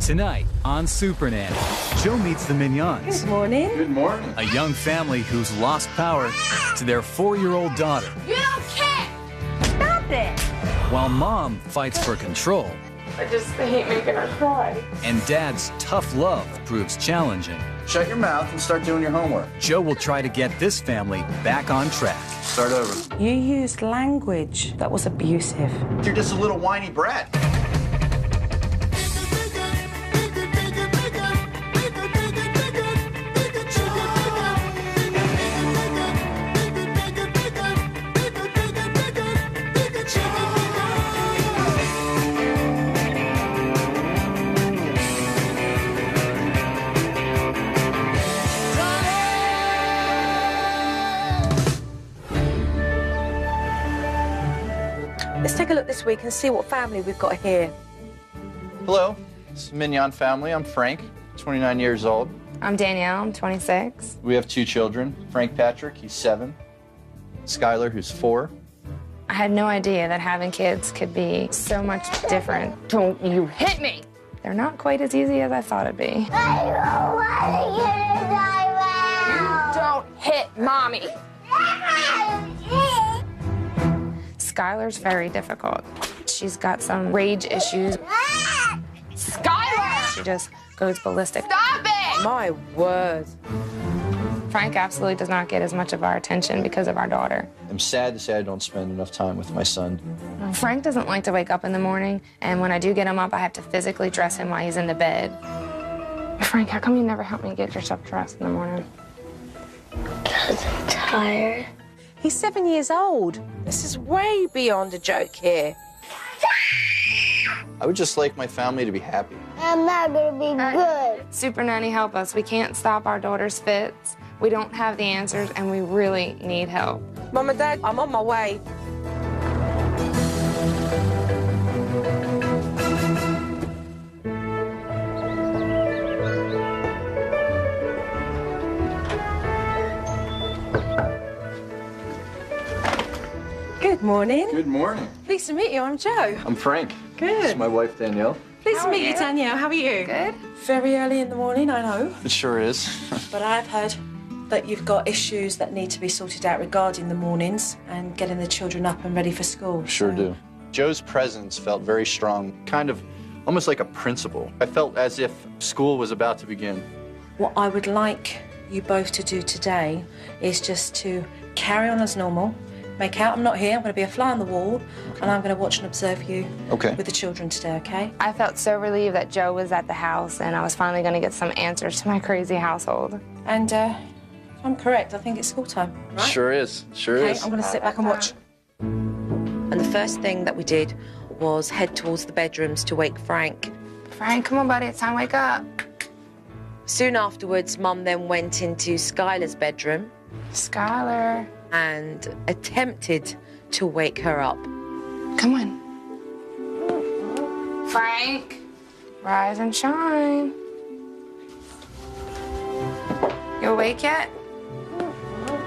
Tonight on Super Nanny, Joe meets the Minyons. Good morning. Good morning. A young family who's lost power to their 4-year-old daughter. You don't care! Stop it! While Mom fights for control. I just hate making her cry. And Dad's tough love proves challenging. Shut your mouth and start doing your homework. Joe will try to get this family back on track. Start over. You used language that was abusive. You're just a little whiny brat. Let's take a look this week and see what family we've got here. Hello, this is Minyon Family. I'm Frank, 29 years old. I'm Danielle, I'm 26. We have 2 children. Frank Patrick, he's 7. Skylar, who's 4. I had no idea that having kids could be so much different. Don't you hit me! They're not quite as easy as I thought it'd be. Don't hit Mommy! Skylar's very difficult. She's got some rage issues. Skylar! She just goes ballistic. Stop it! My word. Frank absolutely does not get as much of our attention because of our daughter. I'm sad to say I don't spend enough time with my son. Frank doesn't like to wake up in the morning, and when I do get him up, I have to physically dress him while he's in the bed. Frank, how come you never help me get yourself dressed in the morning? Because I'm tired. He's 7 years old. This is way beyond a joke here. I would just like my family to be happy. I'm not gonna be good. Super Nanny, help us. We can't stop our daughter's fits. We don't have the answers, and we really need help. Mum and Dad, I'm on my way. Good morning. Good morning. Pleased to meet you. I'm Jo. I'm Frank. Good. This is my wife, Danielle. Pleased How to are meet you, you? Danielle. How are you? Good. Very early in the morning, I know. It sure is. But I've heard that you've got issues that need to be sorted out regarding the mornings and getting the children up and ready for school. Sure So- do. Joe's presence felt very strong, kind of almost like a principal. I felt as if school was about to begin. What I would like you both to do today is just to carry on as normal. Make out I'm not here. I'm going to be a fly on the wall, and I'm going to watch and observe you with the children today, okay? I felt so relieved that Joe was at the house, and I was finally going to get some answers to my crazy household. And if I'm correct, I think it's school time, right? Sure is. Sure Okay, is. I'm going to sit back and watch. And the first thing that we did was head towards the bedrooms to wake Frank. Frank, come on, buddy. It's time to wake up. Soon afterwards, Mum then went into Skylar's bedroom Skylar. and attempted to wake her up. Come on. Frank, rise and shine. You awake yet?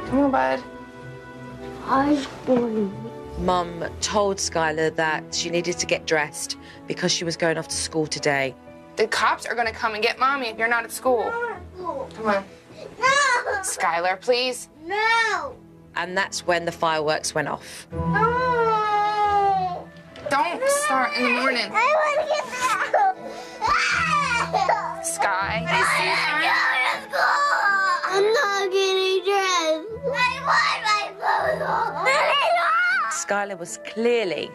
Come on, bud. I'm going. Mum told Skylar that she needed to get dressed because she was going off to school today. The cops are gonna come and get Mommy if you're not at school. Come on. No! Skylar, please. No! And that's when the fireworks went off. No! Don't start in the morning. I want to get out! Sky. I'm not getting dressed. I want my clothes. Skylar was clearly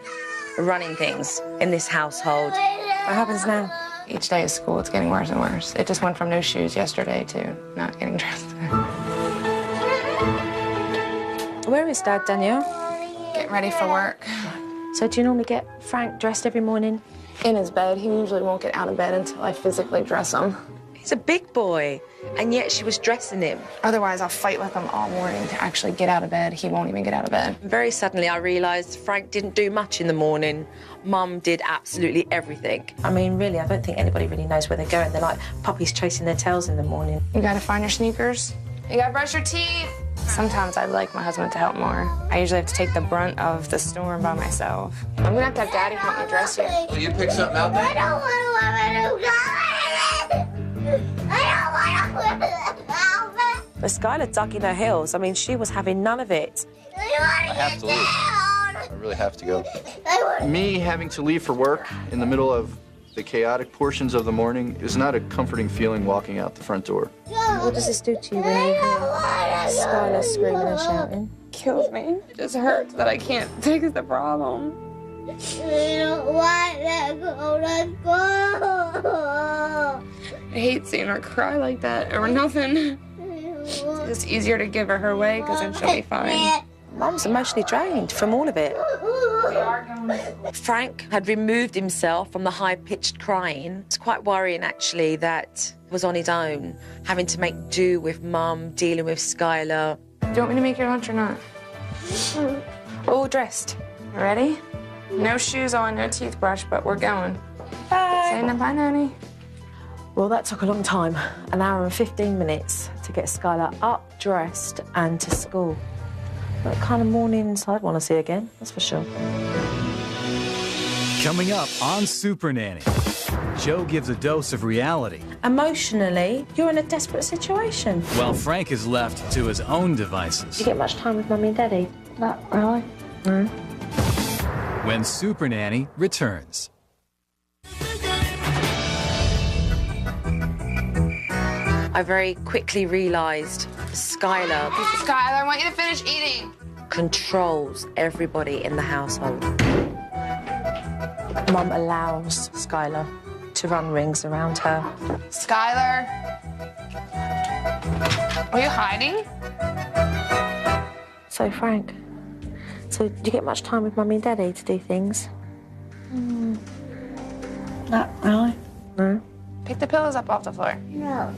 running things in this household. What happens now? Each day at school, it's getting worse and worse. It just went from no shoes yesterday to not getting dressed. Where is Dad, Danielle? Getting ready for work. So do you normally get Frank dressed every morning? In his bed. He usually won't get out of bed until I physically dress him. He's a big boy, and yet she was dressing him. Otherwise, I'll fight with him all morning to actually get out of bed. He won't even get out of bed. Very suddenly, I realised Frank didn't do much in the morning. Mum did absolutely everything. I mean, really, I don't think anybody really knows where they're going. They're like puppies chasing their tails in the morning. You gotta find your sneakers. You gotta brush your teeth. Sometimes I'd like my husband to help more. I usually have to take the brunt of the storm by myself. I'm gonna have to have Daddy help me dress you. Will you pick something out there? I don't want to wear my new collar. But Skylar dug in her heels. I mean, she was having none of it. I have to leave. I really have to go. Me having to leave for work in the middle of the chaotic portions of the morning is not a comforting feeling walking out the front door. What does this do to you when you hear Skylar screaming and shouting? Kills me. It just hurts that I can't fix the problem. We don't want to go. Let's go. I hate seeing her cry like that or nothing. It's easier to give her way because then she'll be fine. Mum's emotionally drained from all of it. We are going. Frank had removed himself from the high-pitched crying. It's quite worrying, actually, that he was on his own, having to make do with Mum, dealing with Skylar. Do you want me to make your lunch or not? All dressed. You ready? No shoes on, no toothbrush, but we're going. Bye. Saying bye, Nanny. Well, that took a long time, an hour and 15 minutes to get Skylar up, dressed, and to school. That kind of mornings I'd want to see again, that's for sure. Coming up on Super Nanny, Joe gives a dose of reality, Emotionally, you're in a desperate situation. while Frank is left to his own devices. Do you get much time with Mummy and Daddy? Not really. No. When Super Nanny returns. I very quickly realised Skylar Skylar, I want you to finish eating. controls everybody in the household. Mum allows Skylar to run rings around her. Skylar. Are you hiding? So, Frank, so do you get much time with Mummy and Daddy to do things? Not really. No? Pick the pillows up off the floor. No.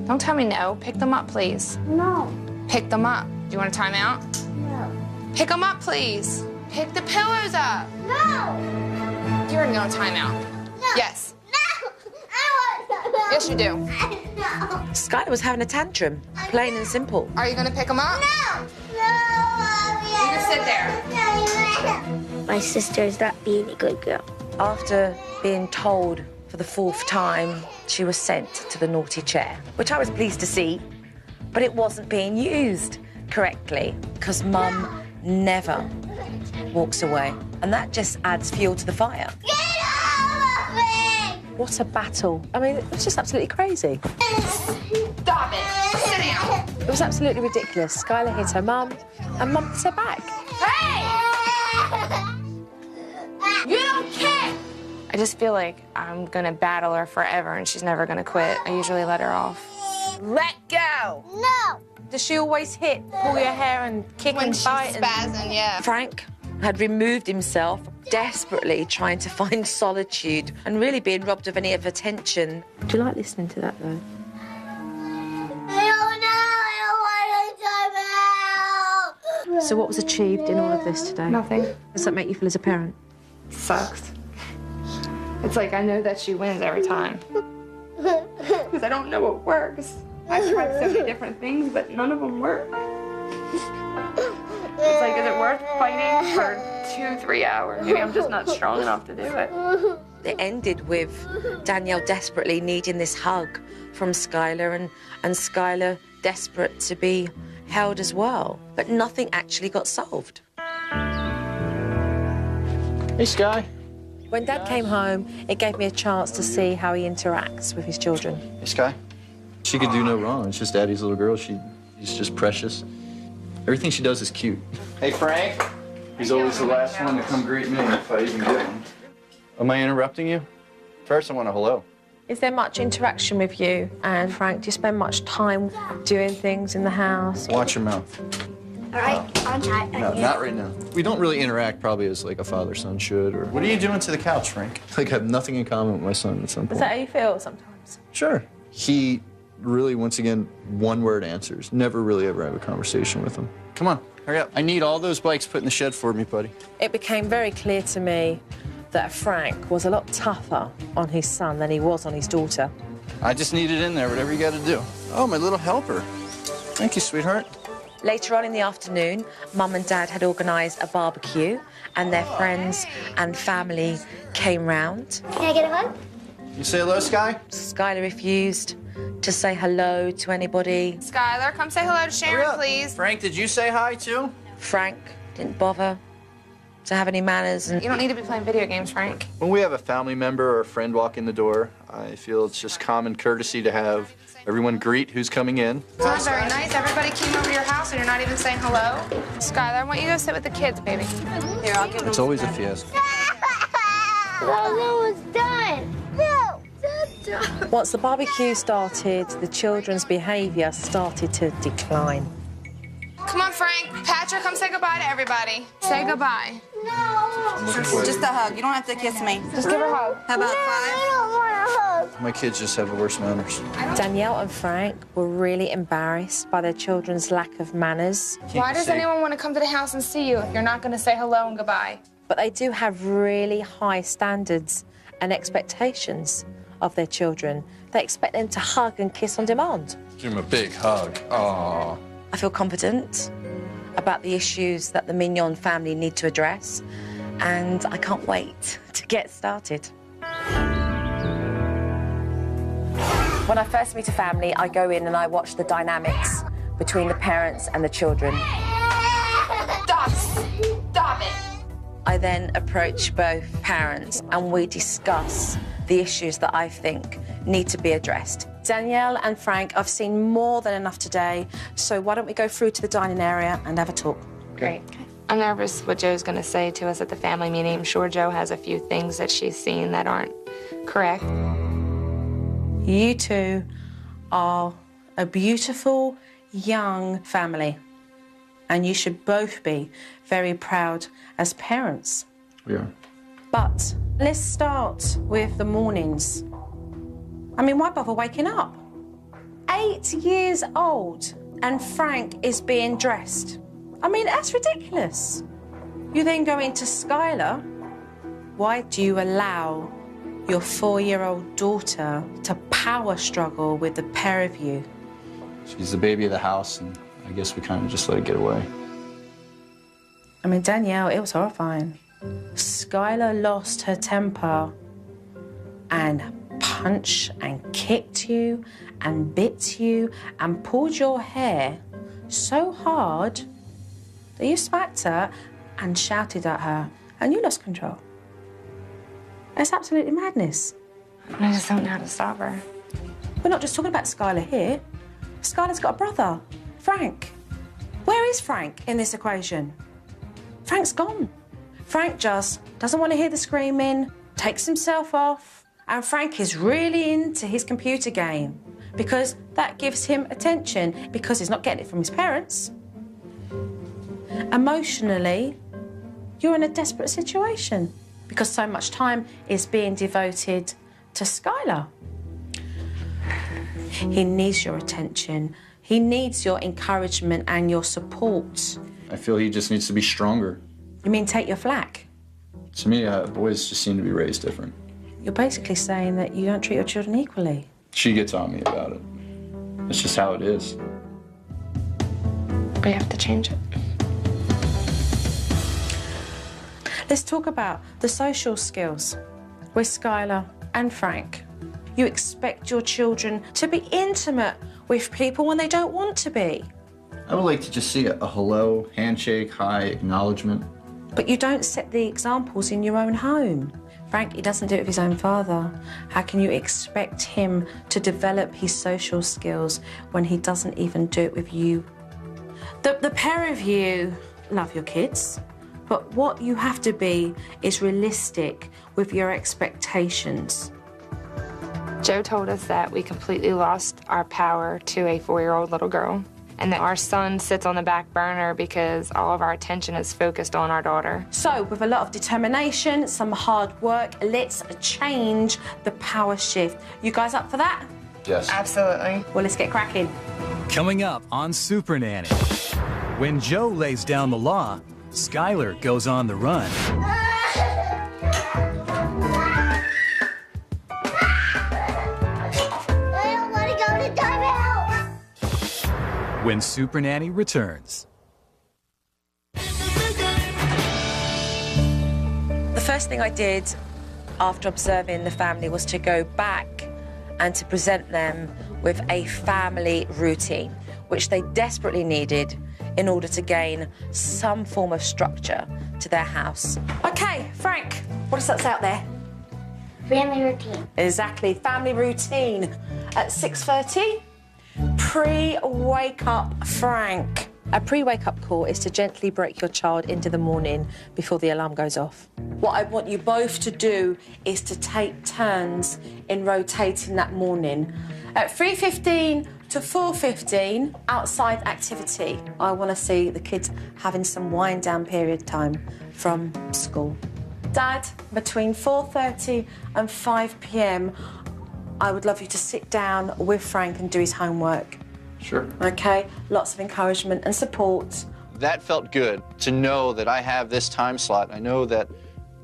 Don't tell me no. Pick them up, please. No. Pick them up. Do you want a timeout? No. Pick them up, please. Pick the pillows up. No. You're in no timeout. No. Yes. No. I want to. Yes, you do. No. Skylar was having a tantrum, plain and simple. Are you gonna pick them up? No. No. You can sit there. No. My sister's not being a good girl. After being told for the 4th time, she was sent to the naughty chair, which I was pleased to see, but it wasn't being used correctly because Mum never walks away, and that just adds fuel to the fire. Get off of me! What a battle. I mean, it was just absolutely crazy. Stop it. Sit down. It was absolutely ridiculous. Skylar hit her mum, and Mum hit her back. Hey! You don't kick! I just feel like I'm gonna battle her forever and she's never gonna quit. I usually let her off. Let go! No. Does she always hit, pull your hair and kick When and she's fight? spazzing, yeah. Frank had removed himself, desperately trying to find solitude and really being robbed of any of attention. Do you like listening to that, though? So what was achieved in all of this today? Nothing. Does that make you feel as a parent? Sucks. It's like I know that she wins every time. Because I don't know what works. I've tried so many different things, but none of them work. It's like, is it worth fighting for 2-3 hours? Maybe I'm just not strong enough to do it. It ended with Danielle desperately needing this hug from Skylar and Skylar desperate to be held as well. But nothing actually got solved. Hey, Sky. When Dad came home, it gave me a chance to see how he interacts with his children. Hey, Sky. She could do no wrong. It's just Daddy's little girl. She's just precious. Everything she does is cute. Hey, Frank. He's always the last one to come greet me if I even get one. Am I interrupting you? First, I want a hello. Is there much interaction with you and Frank? Do you spend much time doing things in the house? Watch your mouth. All right, on time. No, not right now. We don't really interact probably as like a father-son should. Or what are you doing to the couch, Frank? Like I have nothing in common with my son at some point. Is that how you feel sometimes? Sure. He really, once again, one-word answers. Never really ever have a conversation with him. Come on, hurry up. I need all those bikes put in the shed for me, buddy. It became very clear to me that Frank was a lot tougher on his son than he was on his daughter. I just need it in there, whatever you got to do. Oh, my little helper. Thank you, sweetheart. Later on in the afternoon, Mum and Dad had organised a barbecue and their friends and family came round. Can I get a hug? You say hello, Sky? Skylar refused to say hello to anybody. Skylar, come say hello to Sharon, please. Frank, did you say hi too? Frank didn't bother to have any manners. And You don't need to be playing video games, Frank. When we have a family member or a friend walk in the door, I feel it's just common courtesy to have everyone greet who's coming in. It's not very nice. Everybody came over to your house and you're not even saying hello. Skylar, I want you to go sit with the kids, baby. Here, I'll give them. It's always a fiesta. It's done. No, it's done. once the barbecue started, the children's behaviour started to decline. Come on, Frank. Patrick, come say goodbye to everybody. Say goodbye. No. Just a hug. You don't have to kiss me. Just give her a hug. How about I 5? don't want a hug. My kids just have the worst manners. Danielle and Frank were really embarrassed by their children's lack of manners. Why does anyone want to come to the house and see you if you're not going to say hello and goodbye? But they do have really high standards and expectations of their children. They expect them to hug and kiss on demand. Give him a big hug. Aww. I feel confident about the issues that the Minyon family need to address, and I can't wait to get started. When I first meet a family, I go in and I watch the dynamics between the parents and the children. Stop it. I then approach both parents and we discuss the issues that I think need to be addressed. Danielle and Frank, I've seen more than enough today, so why don't we go through to the dining area and have a talk? Great. I'm nervous what Joe's going to say to us at the family meeting. I'm sure Joe has a few things that she's seen that aren't correct. You two are a beautiful, young family, and you should both be very proud as parents. We are. But let's start with the mornings. I mean, why bother waking up? 8 years old, and Frank is being dressed. I mean, that's ridiculous. You then go into Skylar. Why do you allow your 4-year-old daughter to power struggle with the pair of you? She's the baby of the house, and I guess we kind of just let it get away. I mean, Danielle, it was horrifying. Skylar lost her temper and punched and kicked you and bit you and pulled your hair so hard that you smacked her and shouted at her and you lost control. That's absolutely madness. I just don't know how to stop her. We're not just talking about Skylar here. Skylar's got a brother, Frank. Where is Frank in this equation? Frank's gone. Frank just doesn't want to hear the screaming, takes himself off, and Frank is really into his computer game because that gives him attention because he's not getting it from his parents. Emotionally, you're in a desperate situation because so much time is being devoted to Skylar. He needs your attention. He needs your encouragement and your support. I feel he just needs to be stronger. You mean take your flack? To me, boys just seem to be raised different. You're basically saying that you don't treat your children equally. She gets on me about it. It's just how it is. We have to change it. Let's talk about the social skills with Skylar and Frank. You expect your children to be intimate with people when they don't want to be. I would like to just see a hello, handshake, hi, acknowledgement. But you don't set the examples in your own home. Frank, he doesn't do it with his own father. How can you expect him to develop his social skills when he doesn't even do it with you? The pair of you love your kids, but what you have to be is realistic with your expectations. Joe told us that we completely lost our power to a 4-year-old little girl, and that our son sits on the back burner because all of our attention is focused on our daughter. So, with a lot of determination, some hard work, let's change the power shift. You guys up for that? Yes. Absolutely. Well, let's get cracking. Coming up on Super Nanny. When Joe lays down the law, Skylar goes on the run. I don't want to go to timeout. When Super Nanny returns. The first thing I did after observing the family was to go back and to present them with a family routine, which they desperately needed in order to gain some form of structure to their house. Okay, Frank, what does that say out there? Family routine. Exactly, family routine. At 6:30, pre-wake up Frank. A pre-wake up call is to gently break your child into the morning before the alarm goes off. What I want you both to do is to take turns in rotating that morning. At 3:15 to 4:15, outside activity. I want to see the kids having some wind-down period time from school. Dad, between 4:30 and 5 p.m, I would love you to sit down with Frank and do his homework. Sure. Okay? Lots of encouragement and support. That felt good, to know that I have this time slot. I know that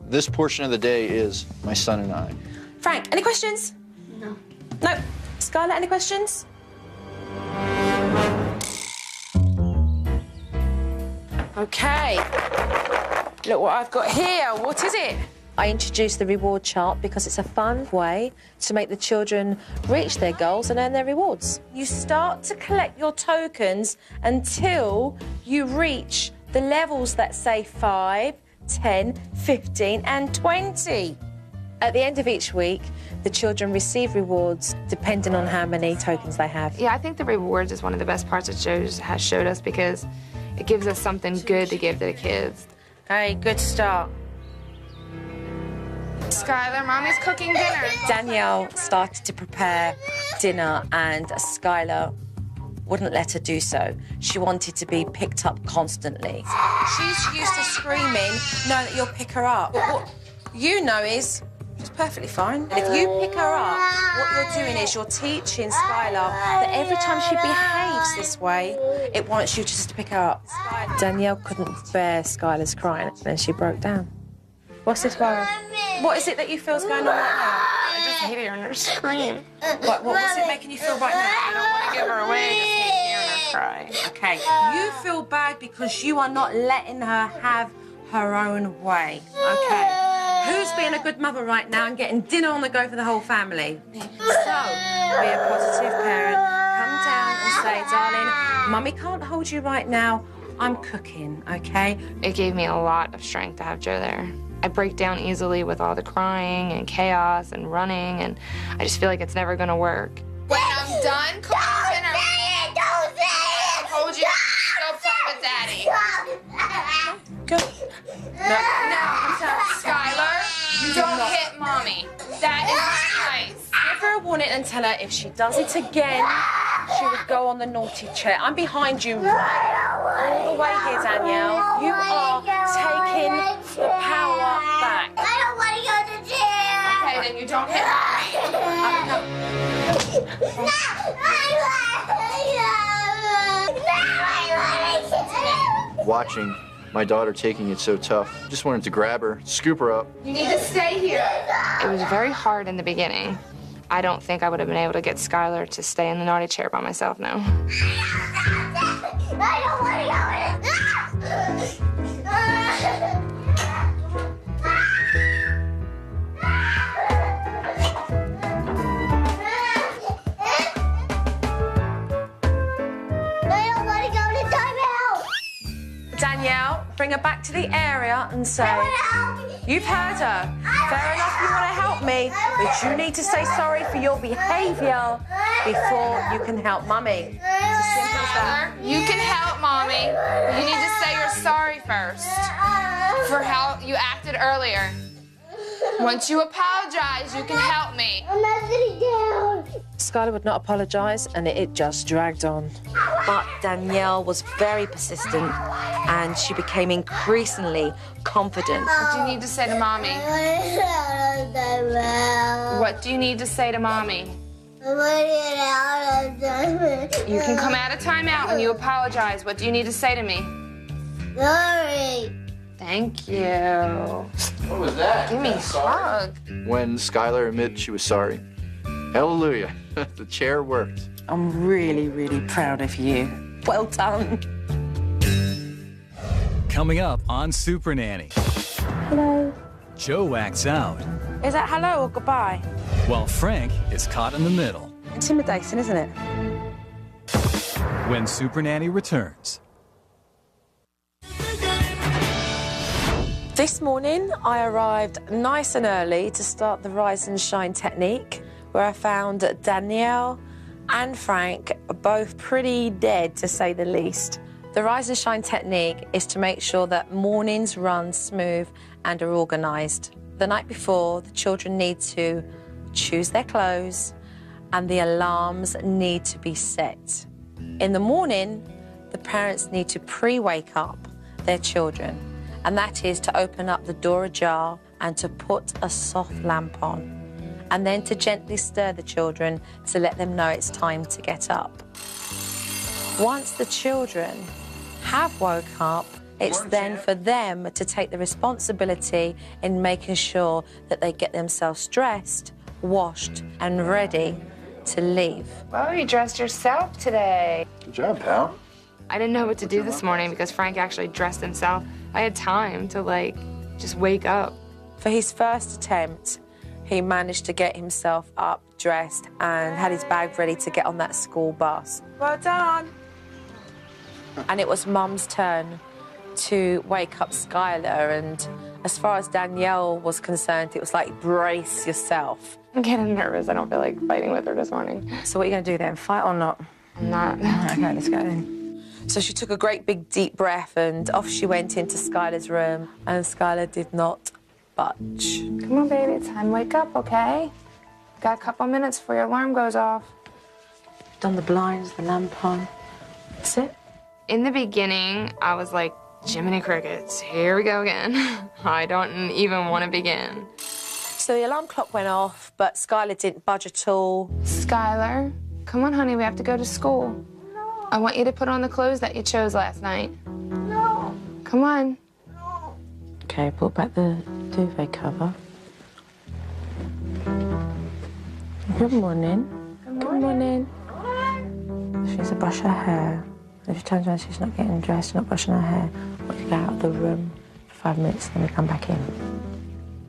this portion of the day is my son and I. Frank, any questions? No. No. Skylar, any questions? Okay. Look what I've got here. What is it? I introduced the reward chart because it's a fun way to make the children reach their goals and earn their rewards. You start to collect your tokens until you reach the levels that say 5, 10, 15 and 20. At the end of each week, the children receive rewards depending on how many tokens they have. Yeah, I think the rewards is one of the best parts that Joe has showed us because it gives us something good to give to the kids. Okay, good start. Skylar, Mommy's cooking dinner. Danielle started to prepare dinner and Skylar wouldn't let her do so. She wanted to be picked up constantly. She's used to screaming, knowing that you'll pick her up. But what you know is she's perfectly fine. And if you pick her up, what you're doing is you're teaching Skylar that every time she behaves this way, it wants you just to pick her up. Danielle couldn't bear Skylar's crying and she broke down. What's this, Barra? What is it that you feel's going on right now? I just hate hearing her scream. What's it making you feel right now? I don't want to give her away, I just hate hearing her cry. Okay, you feel bad because you are not letting her have her own way, okay? Who's being a good mother right now and getting dinner on the go for the whole family? So, be a positive parent. Come down and say, darling, Mummy can't hold you right now. I'm cooking, okay? It gave me a lot of strength to have Joe there. I break down easily with all the crying and chaos and running, and I just feel like it's never gonna work. When I'm done cooking dinner, Don't say it! hold you, go play with Daddy. Good. No, Skylar, you don't hit Mommy. That is nice. give her a warning and tell her if she does it again, she would go on the naughty chair. I'm behind you right all the way here, Danielle. You are taking the power back. I don't want to go to the gym. Okay, then you don't hit Mommy. Watching my daughter taking it so tough, just wanted to grab her, scoop her up. You need to stay here. It was very hard in the beginning. I don't think I would have been able to get Skylar to stay in the naughty chair by myself, no. I don't want to go. I don't want to go to timeout. Danielle, bring her back to the area and say, you've heard her. Fair enough, you want to help me, but you need to say sorry for your behaviour before you can help Mummy. It's as simple as that. You can help Mommy, but you need to say you're sorry first for how you acted earlier. Once you apologize, you can help me. I'm not sitting down. Skylar would not apologise, and it just dragged on. But Danielle was very persistent, and she became increasingly confident. What do you need to say to Mommy? What do you need to say to Mommy? You can come out of timeout when you apologize. What do you need to say to me? Sorry. Thank you. What was that? Give me a hug. When Skylar admitted she was sorry. Hallelujah. The chair worked. I'm really, really proud of you. Well done. Coming up on Super Nanny. Hello. Joe acts out, Is that hello or goodbye? while Frank is caught in the middle. intimidating, isn't it? When Super Nanny returns. This morning, I arrived nice and early to start the Rise and Shine technique, where I found Danielle and Frank both pretty dead, to say the least. The Rise and Shine technique is to make sure that mornings run smooth and are organised. The night before, the children need to choose their clothes and the alarms need to be set. In the morning, the parents need to pre-wake up their children, and that is to open up the door ajar and to put a soft lamp on, and then to gently stir the children to let them know it's time to get up. Once the children have woke up, it's then for them to take the responsibility in making sure that they get themselves dressed, washed, and ready to leave. Well, you dressed yourself today. Good job, pal. I didn't know what to do this morning because Frank actually dressed himself. I had time to, like, just wake up. For his first attempt, he managed to get himself up, dressed, and had his bag ready to get on that school bus. Well done. And it was Mum's turn to wake up Skylar, and as far as Danielle was concerned, it was like, brace yourself. I'm getting nervous. I don't feel like fighting with her this morning. So what are you going to do then, fight or not? I'm not. Okay, let's go then. So she took a great big deep breath and off she went into Skylar's room, and Skylar did not budge. Come on, baby, it's time to wake up, okay? Got a couple minutes before your alarm goes off. Done the blinds, the lamp on. That's it. In the beginning, I was like, Jiminy Crickets, here we go again. I don't even want to begin. So the alarm clock went off, but Skylar didn't budge at all. Skylar, come on, honey, we have to go to school. No. I want you to put on the clothes that you chose last night. No. Come on. No. Okay, pull back the duvet cover. Good morning. Good morning. She needs to brush her hair. If she turns around, she's not getting dressed, not brushing her hair. We can go out of the room for 5 minutes, then we come back in.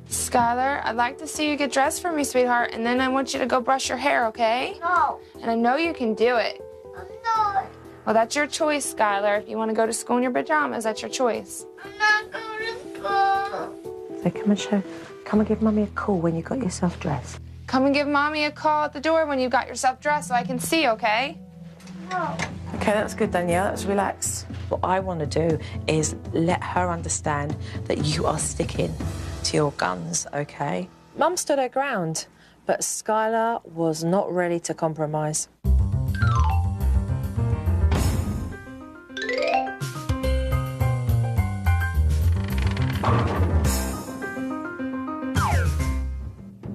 Skylar, I'd like to see you get dressed for me, sweetheart, and then I want you to go brush your hair, okay? No. And I know you can do it. I'm not. Well, that's your choice, Skylar. If you want to go to school in your pajamas, that's your choice. I'm not going to school. So come and give Mummy a call when you got yourself dressed. Come and give Mommy a call at the door when you've got yourself dressed so I can see, okay? No. Okay, that's good, Danielle. That's relaxed. What I want to do is let her understand that you are sticking to your guns, okay? Mum stood her ground, but Skylar was not ready to compromise.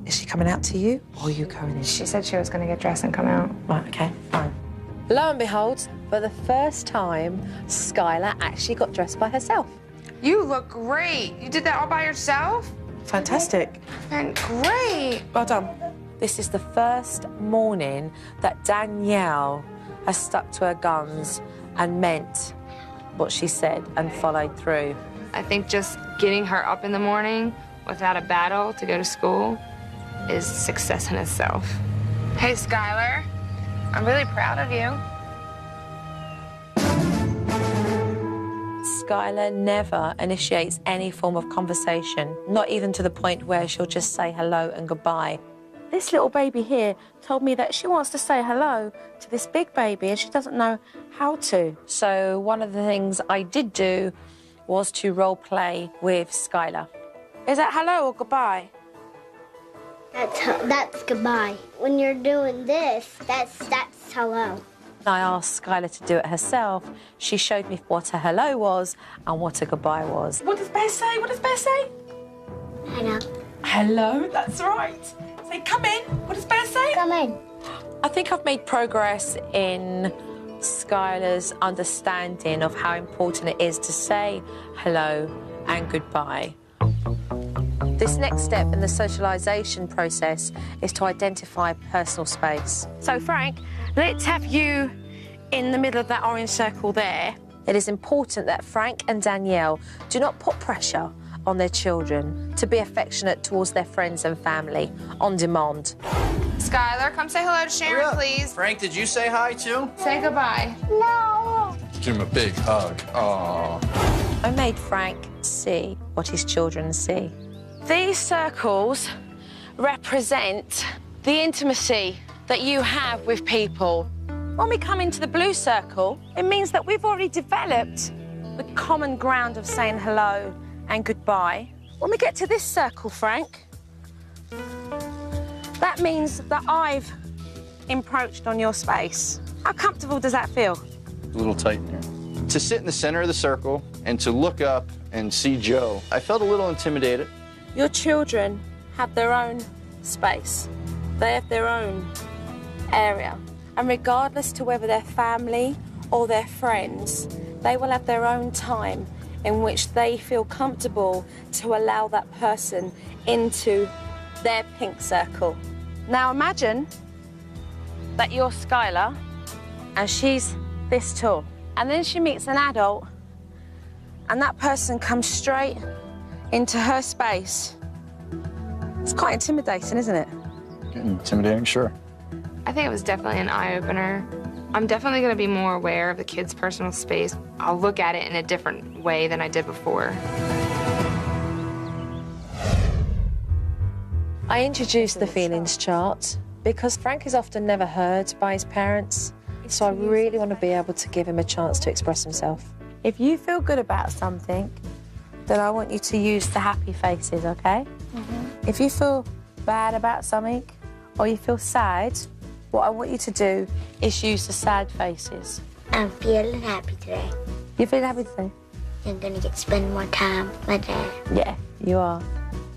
Is she coming out to you, or are you going in? She said she was going to get dressed and come out. Right, okay, fine. Lo and behold, for the first time, Skylar actually got dressed by herself. You look great. You did that all by yourself? Fantastic. And great. Well done. This is the first morning that Danielle has stuck to her guns and meant what she said and followed through. I think just getting her up in the morning without a battle to go to school is success in itself. Hey, Skylar, I'm really proud of you. Skylar never initiates any form of conversation, not even to the point where she'll just say hello and goodbye. This little baby here told me that she wants to say hello to this big baby and she doesn't know how to. So one of the things I did do was to role play with Skylar. Is that hello or goodbye? That's goodbye. When you're doing this, that's hello. I asked Skylar to do it herself. She showed me what a hello was and what a goodbye was. What does Bear say? What does Bear say? Hello. Hello, that's right. Say, come in. What does Bear say? Come in. I think I've made progress in Skylar's understanding of how important it is to say hello and goodbye. This next step in the socialisation process is to identify personal space. So, Frank, let's have you in the middle of that orange circle there. It is important that Frank and Danielle do not put pressure on their children to be affectionate towards their friends and family on demand. Skylar, come say hello to Sharon, please. Frank, did you say hi too? Say goodbye. No. Give him a big hug. Aww. I made Frank see what his children see. These circles represent the intimacy that you have with people. When we come into the blue circle, it means that we've already developed the common ground of saying hello and goodbye. When we get to this circle, Frank, that means that I've encroached on your space. How comfortable does that feel? A little tight in here. To sit in the center of the circle and to look up and see Joe, I felt a little intimidated. Your children have their own space. They have their own area. And regardless to whether they're family or their friends, they will have their own time in which they feel comfortable to allow that person into their pink circle. Now imagine that you're Skylar and she's this tall. And then she meets an adult and that person comes straight into her space. It's quite intimidating, isn't it? Intimidating, sure. I think it was definitely an eye-opener. I'm definitely going to be more aware of the kids' personal space. I'll look at it in a different way than I did before. I introduced the feelings chart because Frank is often never heard by his parents, so I really want to be able to give him a chance to express himself. If you feel good about something, then I want you to use the happy faces, okay? If you feel bad about something or you feel sad, what I want you to do is use the sad faces. I'm feeling happy today. You feel happy today? I'm gonna get to spend more time with my dad. Yeah, you are.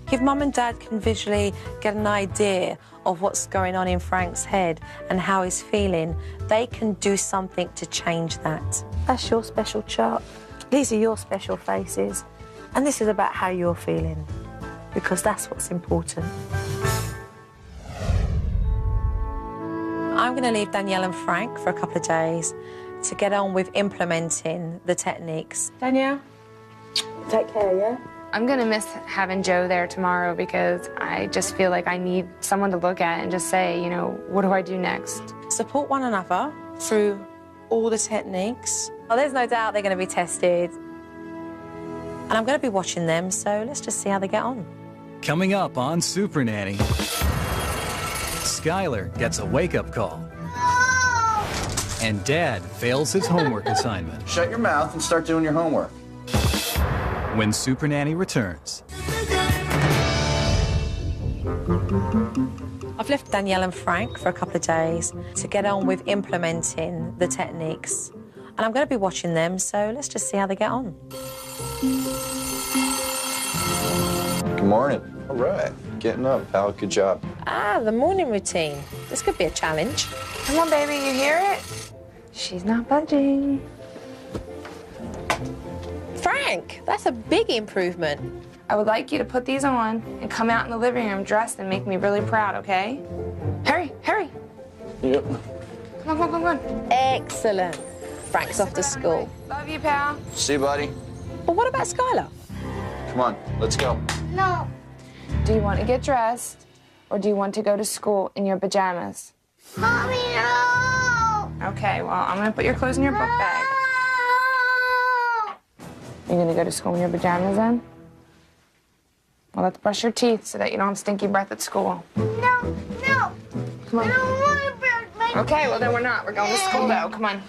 If Mum and Dad can visually get an idea of what's going on in Frank's head and how he's feeling, they can do something to change that. That's your special chart. These are your special faces. And this is about how you're feeling, because that's what's important. I'm going to leave Danielle and Frank for a couple of days to get on with implementing the techniques. Danielle, take care, yeah? I'm going to miss having Joe there tomorrow because I just feel like I need someone to look at and just say, you know, what do I do next? Support one another through all the techniques. Well, there's no doubt they're going to be tested. And I'm going to be watching them, so let's just see how they get on. Coming up on Super Nanny, Skylar gets a wake-up call. And Dad fails his homework assignment. Shut your mouth and start doing your homework. When Super Nanny returns. I've left Danielle and Frank for a couple of days to get on with implementing the techniques. And I'm going to be watching them, so let's just see how they get on. Good morning. All right. Getting up, pal. Good job. Ah, the morning routine. This could be a challenge. Come on, baby, you hear it? She's not budging. Frank, that's a big improvement. I would like you to put these on and come out in the living room dressed and make me really proud, okay? Hurry, hurry. Yep. Come on, come on, come on. Excellent. Frank's off to school. Love you, pal. See you, buddy. But what about Skylar? Come on, let's go. No. Do you want to get dressed or do you want to go to school in your pajamas? Mommy, no. Okay, well, I'm going to put your clothes in your book bag. You're going to go to school in your pajamas then? Well, let's brush your teeth so that you don't have stinky breath at school. No, no. Come on. I don't want to brush my Okay, well, then we're not. We're going to school, though. Come on.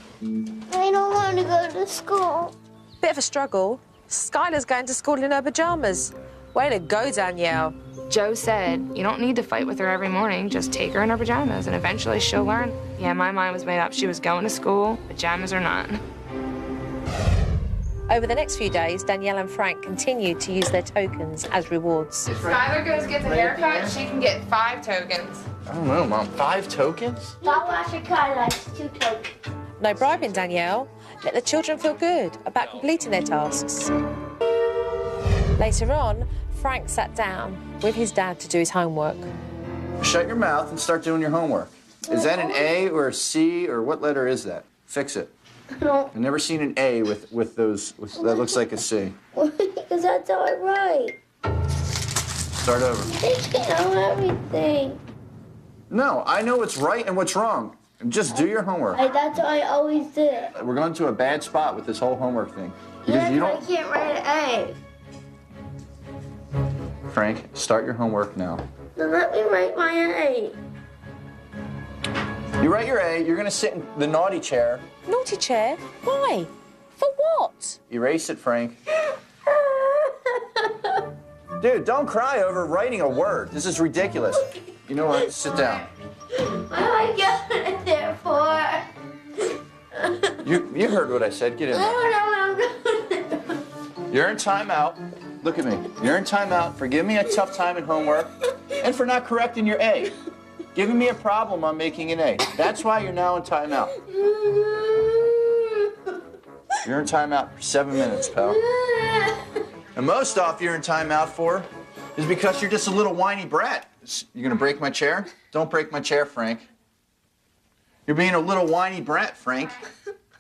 I don't want to go to school. Bit of a struggle. Skylar's going to school in her pajamas. Way to go, Danielle. Joe said, you don't need to fight with her every morning. Just take her in her pajamas, and eventually she'll learn. Yeah, my mind was made up. She was going to school, pajamas or not. Over the next few days, Danielle and Frank continued to use their tokens as rewards. If Skylar goes gets a haircut, she can get 5 tokens. I don't know, Mom. 5 tokens? Not wash your car, that's 2 tokens. No bribing, Danielle. Let the children feel good about completing their tasks. Later on, Frank sat down with his dad to do his homework. Shut your mouth and start doing your homework. Is that an A or a C or what letter is that? Fix it. No. I've never seen an A with those, that looks like a C. Because that's how I write. Start over. They know everything. No, I know what's right and what's wrong. Just do your homework. That's what I always do. We're going to a bad spot with this whole homework thing. Because you don't... I can't write an A. Frank, start your homework now. Then let me write my A. You write your A, you're gonna sit in the naughty chair. Naughty chair? Why? For what? Erase it, Frank. Dude, don't cry over writing a word. This is ridiculous. You know what? Sit down. What am I going there for? You heard what I said. Get in I there. don't know what I'm going to do. You're in timeout. Look at me. You're in timeout for giving me a tough time in homework and for not correcting your A. Giving me a problem on making an A. That's why you're now in timeout. You're in timeout for 7 minutes, pal. And most off you're in timeout for is because you're just a little whiny brat. You gonna break my chair? Don't break my chair, Frank. You're being a little whiny brat, Frank,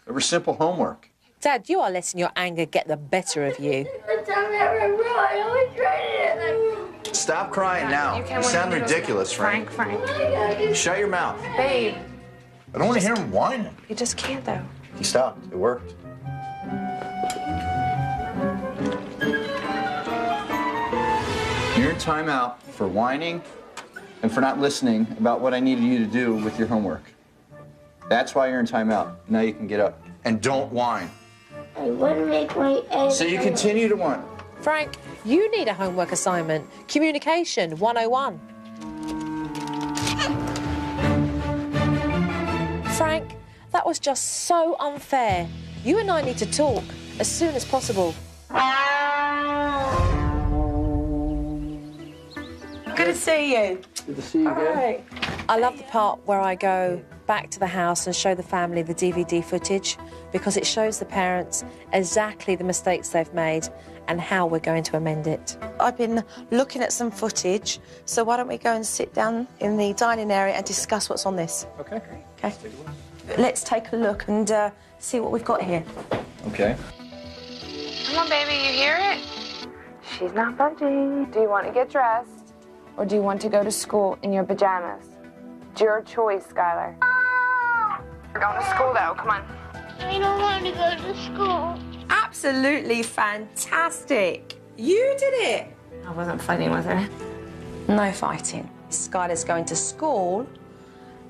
over simple homework. Dad, you are letting your anger get the better of you. I always write it. Stop crying now. You sound ridiculous, Frank. Frank. Shut your mouth. Babe. I don't want to hear him whining. You just can't, though. He stopped. It worked. You're in timeout for whining and for not listening about what I needed you to do with your homework. That's why you're in timeout. Now you can get up. And don't whine. I want to make my A. So you continue to whine. Frank, you need a homework assignment. Communication 101. Frank, that was just so unfair. You and I need to talk as soon as possible. Good to see you. Good to see you again. Right. I love the part where I go back to the house and show the family the DVD footage because it shows the parents exactly the mistakes they've made and how we're going to amend it. I've been looking at some footage, so why don't we go and sit down in the dining area and discuss what's on this? Okay. Okay. Let's take a look and see what we've got here. Okay. Come on, baby, you hear it? She's not budging. Do you want to get dressed or do you want to go to school in your pajamas? It's your choice, Skylar. We're going to school, though. Come on. I don't want to go to school. Absolutely fantastic. You did it. I wasn't fighting with her. No fighting. Skylar's going to school,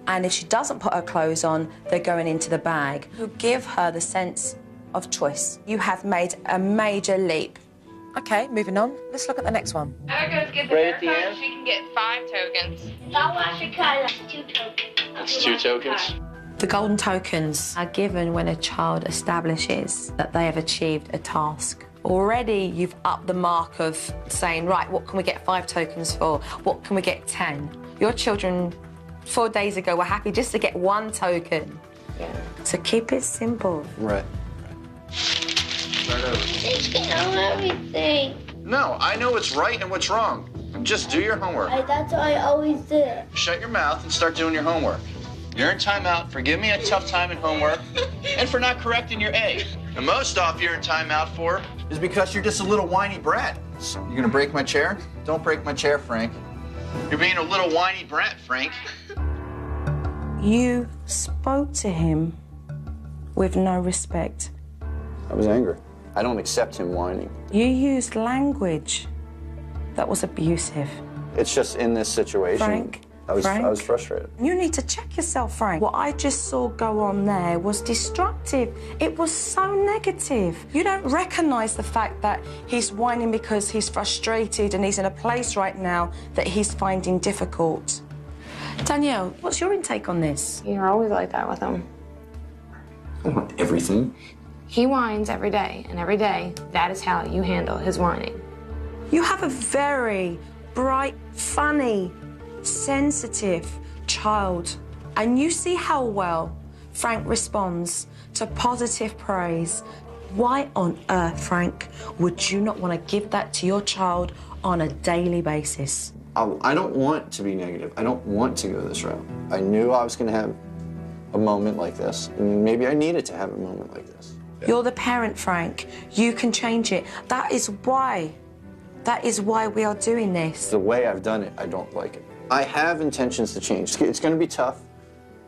and if she doesn't put her clothes on, they're going into the bag. You give her the sense of choice. You have made a major leap. Okay, moving on. Let's look at the next one. Heather goes get the haircut. She can get 5 tokens. That was because that's 2 tokens. That's 2 tokens? The golden tokens are given when a child establishes that they have achieved a task. Already you've upped the mark of saying, right, what can we get 5 tokens for? What can we get 10? Your children 4 days ago were happy just to get 1 token. Yeah. So keep it simple. Right. Right over. Just know everything. No, I know what's right and what's wrong. Just do your homework. That's what I always do. Shut your mouth and start doing your homework. You're in timeout for giving me a tough time in homework and for not correcting your A. And most off you're in timeout for is because you're just a little whiny brat. You gonna break my chair? Don't break my chair, Frank. You're being a little whiny brat, Frank. You spoke to him with no respect. I was angry. I don't accept him whining. You used language that was abusive. It's just in this situation. Frank. I was frustrated. You need to check yourself, Frank. What I just saw go on there was destructive. It was so negative. You don't recognise the fact that he's whining because he's frustrated and he's in a place right now that he's finding difficult. Danielle, what's your intake on this? You're always like that with him. I don't want everything. He whines every day, and every day, that is how you handle his whining. You have a very bright, funny, sensitive child, and you see how well Frank responds to positive praise. Why on earth, Frank, would you not want to give that to your child on a daily basis? I don't want to be negative. I don't want to go this route. I knew I was going to have a moment like this, and maybe I needed to have a moment like this. You're the parent, Frank. You can change it. That is why we are doing this. The way I've done it, I don't like it. I have intentions to change. It's going to be tough,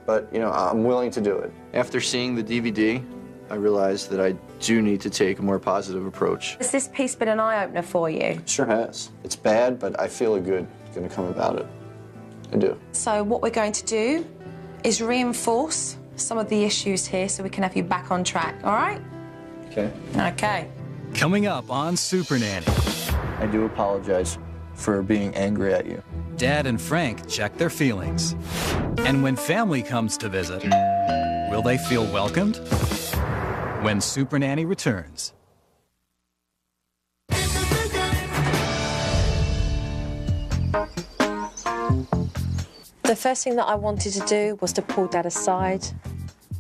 but, you know, I'm willing to do it. After seeing the DVD, I realized that I do need to take a more positive approach. Has this piece been an eye-opener for you? It sure has. It's bad, but I feel a good going to come about it. I do. So what we're going to do is reinforce some of the issues here so we can have you back on track, all right? Okay. Okay. Coming up on Super Nanny. I do apologize for being angry at you. Dad and Frank check their feelings. And when family comes to visit, will they feel welcomed? When Super Nanny returns. The first thing that I wanted to do was to pull Dad aside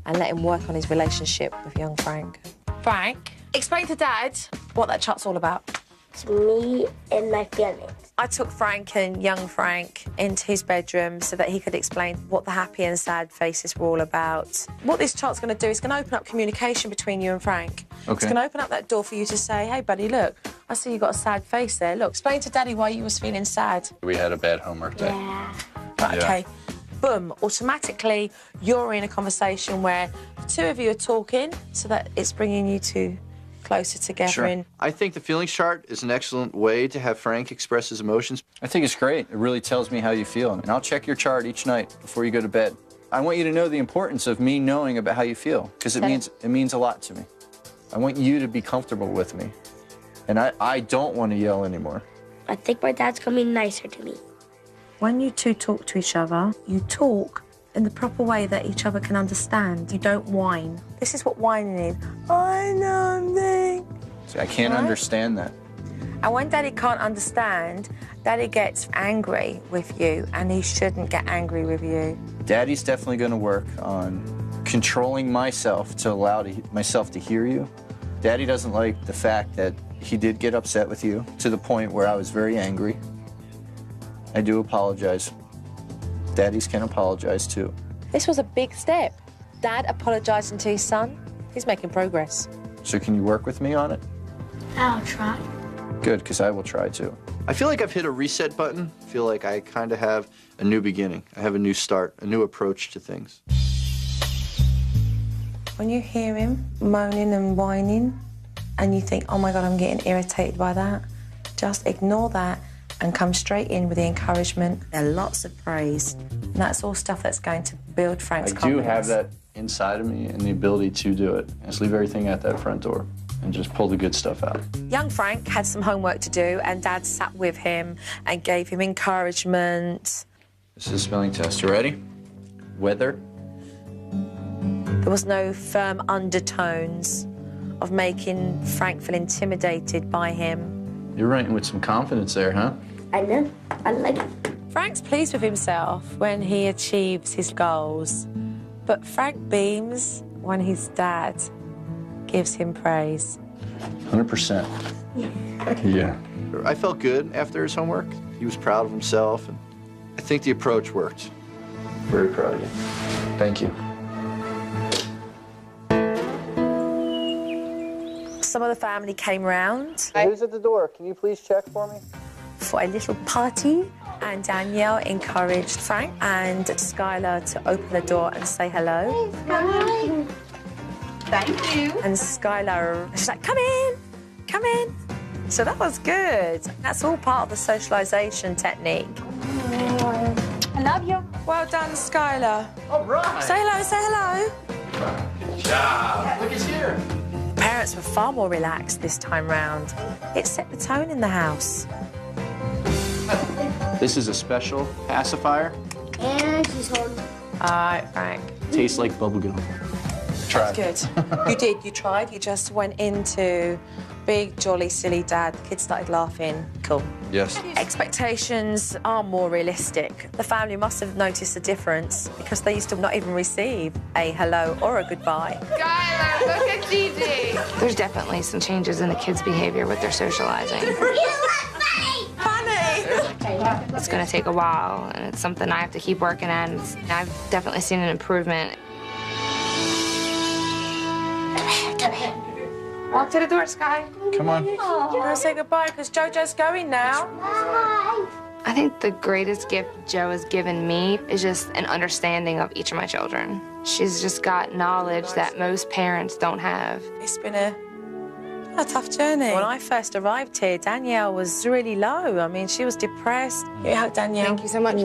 and let him work on his relationship with young Frank. Frank, explain to Dad what that chart's all about. It's me and my feelings. I took Frank and young Frank into his bedroom so that he could explain what the happy and sad faces were all about. What this chart's going to do is going to open up communication between you and Frank. Okay. It's going to open up that door for you to say, hey, buddy, look, I see you got a sad face there. Look, explain to Daddy why you was feeling sad. We had a bad homework day. Yeah. Right, Yeah. OK. Boom, automatically you're in a conversation where the two of you are talking so that it's bringing you two closer together. Sure. I think the feelings chart is an excellent way to have Frank express his emotions. I think it's great. It really tells me how you feel. And I'll check your chart each night before you go to bed. I want you to know the importance of me knowing about how you feel, because it means a lot to me. I want you to be comfortable with me. And I don't want to yell anymore. I think my dad's coming nicer to me. When you two talk to each other, you talk in the proper way that each other can understand. You don't whine. This is what whining is. I know me. See, I can't understand that. And when Daddy can't understand, Daddy gets angry with you, and he shouldn't get angry with you. Daddy's definitely going to work on controlling myself to allow myself to hear you. Daddy doesn't like the fact that he did get upset with you to the point where I was very angry. I do apologize. Daddies can apologize too. This was a big step. Dad apologizing to his son. He's making progress. So can you work with me on it? I'll try. Good, because I will try to. I feel like I've hit a reset button. I feel like I kind of have a new beginning. I have a new start, a new approach to things. When you hear him moaning and whining and you think, oh my God, I'm getting irritated by that, just ignore that and come straight in with the encouragement and lots of praise. And that's all stuff that's going to build Frank's confidence. I do have that inside of me and the ability to do it. Just leave everything at that front door and just pull the good stuff out. Young Frank had some homework to do, and Dad sat with him and gave him encouragement. This is a spelling test. You ready? Weather. There was no firm undertones of making Frank feel intimidated by him. You're writing with some confidence there, huh? I know. I like it. Frank's pleased with himself when he achieves his goals, but Frank beams when his dad gives him praise. 100%. Yeah. I felt good after his homework. He was proud of himself, and I think the approach worked. Very proud of you. Thank you. Some of the family came round Who's at the door? Can you please check for me? for a little party, and Danielle encouraged Frank and Skylar to open the door and say hello. Hi. Thank you. And Skylar, she's like, come in, come in. So that was good. That's all part of the socialisation technique. I love you. Well done, Skylar. All right. Say hello, say hello. Good job. Look, it's here. Parents were far more relaxed this time round. It set the tone in the house. This is a special pacifier. And she's home. All right, Frank. Tastes like bubblegum. Try. That's good. You did, you tried. You just went into big, jolly, silly dad. The kids started laughing. Cool. Yes. Expectations are more realistic. The family must have noticed a difference because they used to not even receive a hello or a goodbye. Skylar, look at Gigi. There's definitely some changes in the kids' behavior with their socializing. You look funny! Funny! It's going to take a while, and it's something I have to keep working at. I've definitely seen an improvement. Come here. Walk to the door, Sky. Come on. I'm going to say goodbye because JoJo's going now. Bye. I think the greatest gift Joe has given me is just an understanding of each of my children. She's just got knowledge that most parents don't have. It's been a tough journey. When I first arrived here, Danielle was really low. I mean, she was depressed. You hug Danielle. Thank you so much.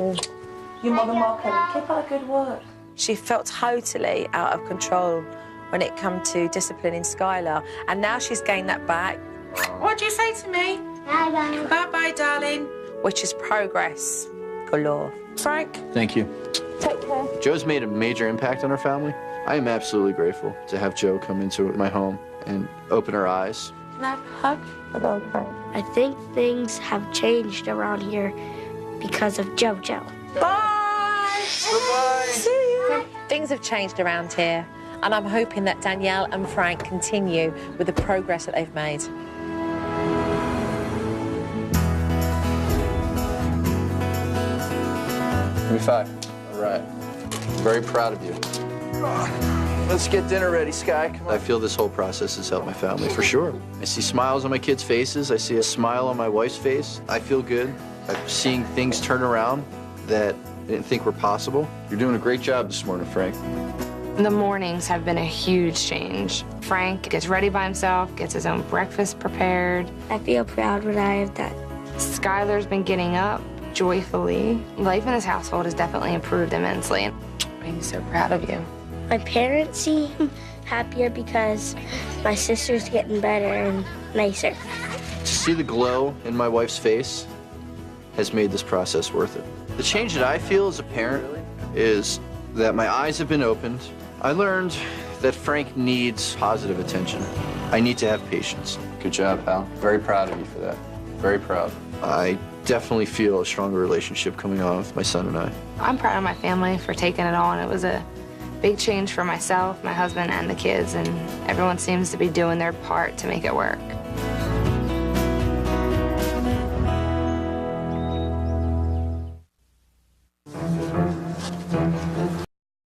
You're more than welcome. Keep up the good work. She felt totally out of control when it came to disciplining Skylar, and now she's gained that back. What'd you say to me? Bye-bye. Bye-bye, darling. Which is progress galore. Frank? Thank you. Take care. Joe's made a major impact on our family. I am absolutely grateful to have Joe come into my home and open her eyes. Can I have a hug? Hello, Frank. I think things have changed around here because of JoJo. Bye! Bye-bye. See you. Things have changed around here, and I'm hoping that Danielle and Frank continue with the progress that they've made. Give me 5. All right. Very proud of you. Let's get dinner ready, Sky. Come on. I feel this whole process has helped my family, for sure. I see smiles on my kids' faces. I see a smile on my wife's face. I feel good. I'm seeing things turn around that I didn't think were possible. You're doing a great job this morning, Frank. The mornings have been a huge change. Frank gets ready by himself, gets his own breakfast prepared. I feel proud when I have that. Skylar's been getting up joyfully. Life in this household has definitely improved immensely. I'm so proud of you. My parents seem happier because my sister's getting better and nicer. To see the glow in my wife's face has made this process worth it. The change that I feel as a parent is that my eyes have been opened. I learned that Frank needs positive attention. I need to have patience. Good job, pal. Very proud of you for that. Very proud. I definitely feel a stronger relationship coming on with my son and I. I'm proud of my family for taking it on. It was a big change for myself, my husband, and the kids, and everyone seems to be doing their part to make it work.